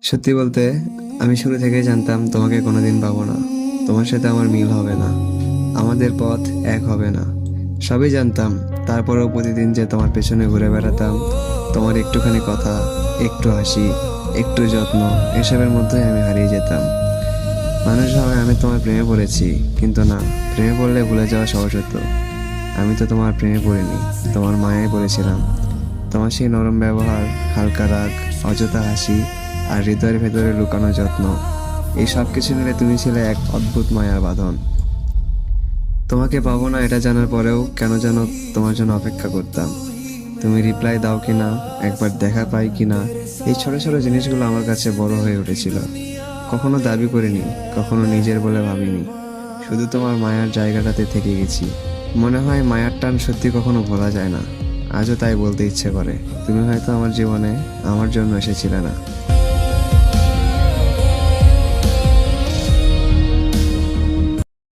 সত্যি বলতে, আমি শুরু থেকেই জানতাম তোমাকে কোনোদিন পাবো না। তোমার সাথে আমার মিল হবে না, আমাদের পথ এক হবে না, সবই জানতাম। তারপরেও প্রতিদিন যে তোমার পেছনে ঘুরে বেড়াতাম, তোমার একটুখানি কথা, একটু হাসি, একটু যত্ন, এসবের মধ্যেই আমি হারিয়ে যেতাম। মানুষ ভাবে আমি তোমার প্রেমে পড়েছি, কিন্তু না, প্রেমে পড়লে ভুলে যাওয়া সহজ হতো। আমি তো তোমার প্রেমে পড়িনি, তোমার মায়ায় পড়েছিলাম। তোমার সেই নরম ব্যবহার, হালকা রাগ, অযথা হাসি, আর হৃদয়ের ভেতরে লুকানো যত্ন, এই সব কিছু মিলে তুমি ছিলে এক অদ্ভুত মায়ার বাঁধন। তোমাকে পাবো না এটা জানার পরেও কেন যেন তোমার জন্য অপেক্ষা করতাম। তুমি রিপ্লাই দাও কিনা, একবার দেখা পাই কিনা, এই ছোট ছোট জিনিসগুলো আমার কাছে বড় হয়ে উঠেছিল। কখনো দাবি করিনি, কখনো নিজের বলে ভাবিনি, শুধু তোমার মায়ার জায়গাটাতে থেকে গেছি। মনে হয় মায়ার টান সত্যি কখনো ভোলা যায় না। আজও তাই বলতে ইচ্ছে করে, তুমি হয়তো আমার জীবনে আমার জন্য এসেছিলে না।